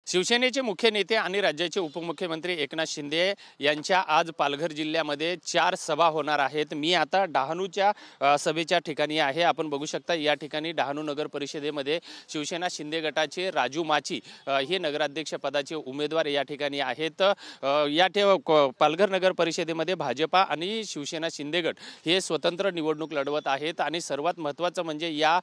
शिवसेनेचे मुख्य नेते आणि राज्याचे उपमुख्यमंत्री एकनाथ शिंदे यांच्या आज पालघर जिल्ह्यामध्ये 4 सभा होणार आहेत। मी आता डहाणूच्या सभेच्या ठिकाणी आहे। आपण बघू शकता या ठिकाणी डहाणू नगर परिषदेमध्ये शिवसेना शिंदे गटाचे राजू माची हे नगराध्यक्ष पदाचे उमेदवार या ठिकाणी आहेत। पालघर नगर परिषदेमध्ये भाजपा आणि शिवसेना शिंदे गट हे स्वतंत्र निवडणूक लढवत आहेत आणि सर्वात महत्त्वाचं म्हणजे या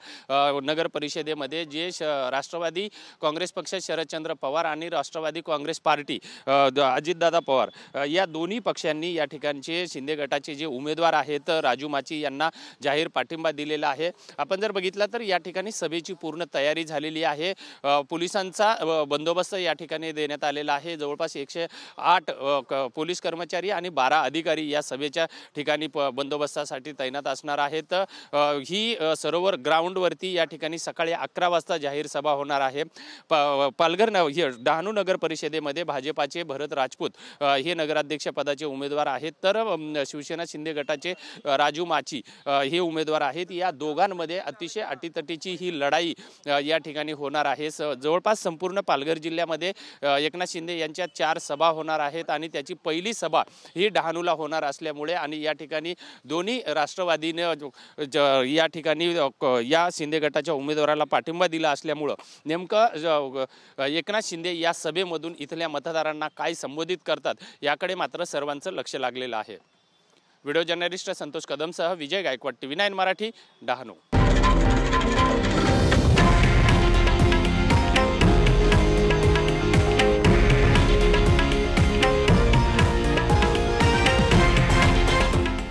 नगर परिषदेमध्ये जे राष्ट्रवादी काँग्रेस पक्ष शरदचंद्र पवार आणि राष्ट्रवादी काँग्रेस पार्टी अजितदादा पवार या दोन्ही पक्षांनी या ठिकाणचे शिंदे गटाचे जे उमेदवार आहेत राजू माची यांना जाहीर पाठिंबा दिलेला आहे। आपण जर बघितलं तर या ठिकाणी सभेची पूर्ण तयारी झालेली आहे। पोलिसांचा बंदोबस्त या ठिकाणी देण्यात आलेला आहे। जवळपास 108 पोलीस कर्मचारी आणि 12 अधिकारी या सभेच्या ठिकाणी बंदोबस्तासाठी तैनात असणार आहेत। ही सरोवर ग्राउंडवरती या ठिकाणी सकाळी 11 वाजता जाहीर सभा होणार आहे। पालघर डहाणू नगर परिषदेमध्ये भाजपाचे भरत राजपूत हे नगराध्यक्ष पदाचे उमेदवार आहेत, तर शिवसेना शिंदे गटाचे राजू माची हे उमेदवार आहेत। या दोघांमध्ये अतिशय अटीतटीची ही लढाई या ठिकाणी होणार आहे। जवळपास संपूर्ण पालघर जिल्ह्यामध्ये एकनाथ शिंदे यांच्या 4 सभा होणार आहेत आणि त्याची पहिली सभा ही डहाणूला होणार असल्यामुळे आणि या ठिकाणी दोन्ही राष्ट्रवादीने या ठिकाणी या शिंदे गटाच्या उमेदवाराला पाठिंबा दिला असल्यामुळे नेमकं एकनाथ शिंदे या सभेमधून इथल्या मतदारांना काय संबोधित करतात याकडे मात्र सर्वांचं लक्ष लागलेलं आहे। व्हिडिओ जर्नलिस्ट संतोष कदमसह विजय गायकवाड, TV9 मराठी, डहाणू।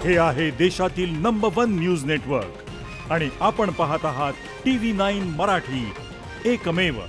हे आहे देशातील नंबर 1 न्यूज नेटवर्क आणि आपण पाहत आहात TV9 मराठी, एकमेव।